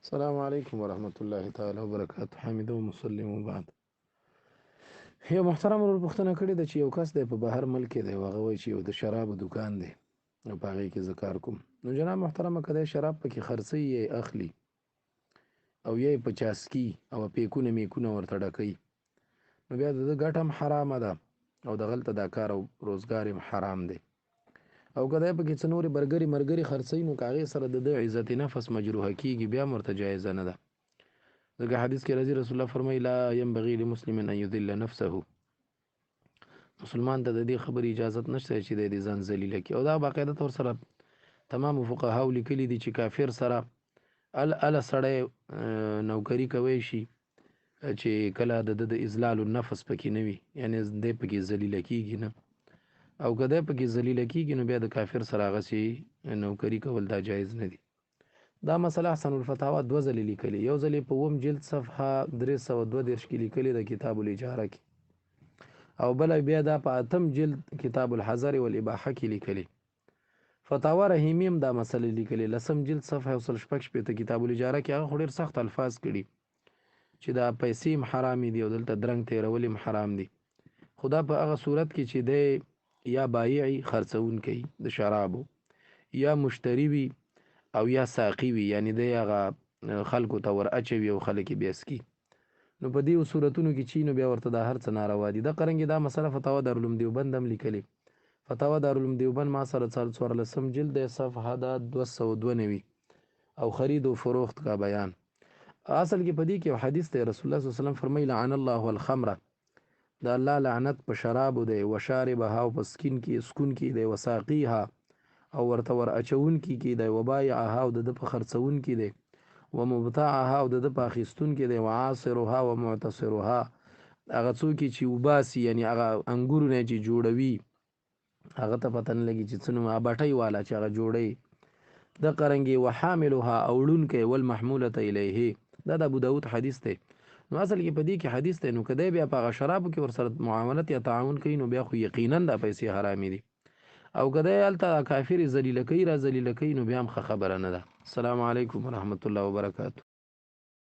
السلام علیکم ورحمۃ اللہ تعالی وبرکاتہ. حامد و مسلم وبعد. یو محترم ورور پوښتنه کړې ده چې یو کس دی په بهر ملک کې دی او هغه وایي چې یو د شرابو دکان دی او په هغې کې زه کار کوم. نو جناب محترمه که دی شراب پکې خرڅوي یې اخلي او یا یې په چاسکي او پیکونه میکونه ورته ډکوي، نو بیا د ده ګټه هم حرامه ده او دغلته دا کار او روزګار هم حرام دی. او که دی پکې څه نورې برګرې مرګرې خرڅوي نو که هغې سره د ده عزت نفس مجروحه کېږي بیا هم ورته جایزه نه ده. ځکه حدیث کې راځي رسول الله فرمایي لا ينبغي لمسلم ان يذل نفسه، مسلمان ته د دې خبرې اجازت نشته چې د دې ځان ذلیله کړي. او دا باقاعده طور سره تمام فقهاو لیکلي دي چې کافر سره ال سړی نوکری کوي شي چې کله د اذلال النفس پکې نه وي، یعنی دی پکې ذلیله کېږي نه، او که دی پکې ذلیله کېږي نو بیا د کافر سره هغسې نوکري کول دا جایز نه دي. دا مسله احسن الفتاوا 2 ځلې لیکلې، یو ځل په 2 جلد صفحه 332 کې لیکلې د کتاب الاجاره کې، او بل بیا دا په 8 جلد کتاب الحذر والاباحه کې لیکلې. فتاوا رحیمی هم دا مسله لیکلې 10 جلد صفحه 116 ته کتاب الاجاره کې هغه ډېر سخت الفاظ کړي چې دا پیسې هم حرام دي او دلته درنګ تیرول هم حرام دي. خدا په هغه صورت کې چې دی یا بایعي خرڅون کوي د شرابو، یا مشتری وي او یا ساقي وي، یعنی دی هغه خلکو ته ور اچوي او خلک یې بیا څکي، نو په دې صورتونو کې چې نو بیا ورته دا هر څه ناروا دي. د قرنګ دا مسله فتاوا دارالعلوم دیوبند هم لیکلې. فتاوا دارالعلوم دیوبند ما سره 14 جلد صفحه دا 292 او خرید و فروخت کا بیان. اصل کې په دې کې یو حدیث دی، رسول الله صلی الله علیه وسلم فرمایي لعن الله الخمر، دا الله لعنت په شرابو دی، وشاربها او په سکین کې سکون کې دی، وساقیها او ورته ور اچون کې دی، وبایعها او د په خرڅون کې دی، ومبتاعها او د په اخیستون کې دی، وعاصرها ومعتصرها هغه څوک چې وباسي یعنی هغه انګورونه چې جوړوي هغه ته پته نه لګي چې څه نوم بټۍ والا چې هغه جوړوي د قرنګي، وحاملها او وړونکی، والمحموله الیه، دا د ابو داود حدیث دی. نو اصل کې په دې کې حدیث دی، نو کدی بیا په هغه شرابو کې ورسره معاملت یا تعاون کوي نو بیا خو یقینا دا پیسې حرامې دي، او کدی هلته کافر ذلیله کوي را ذلیله کوي نو بیا هم ښه خبره نه ده. السلام علیکم ورحمت الله وبرکاتہ.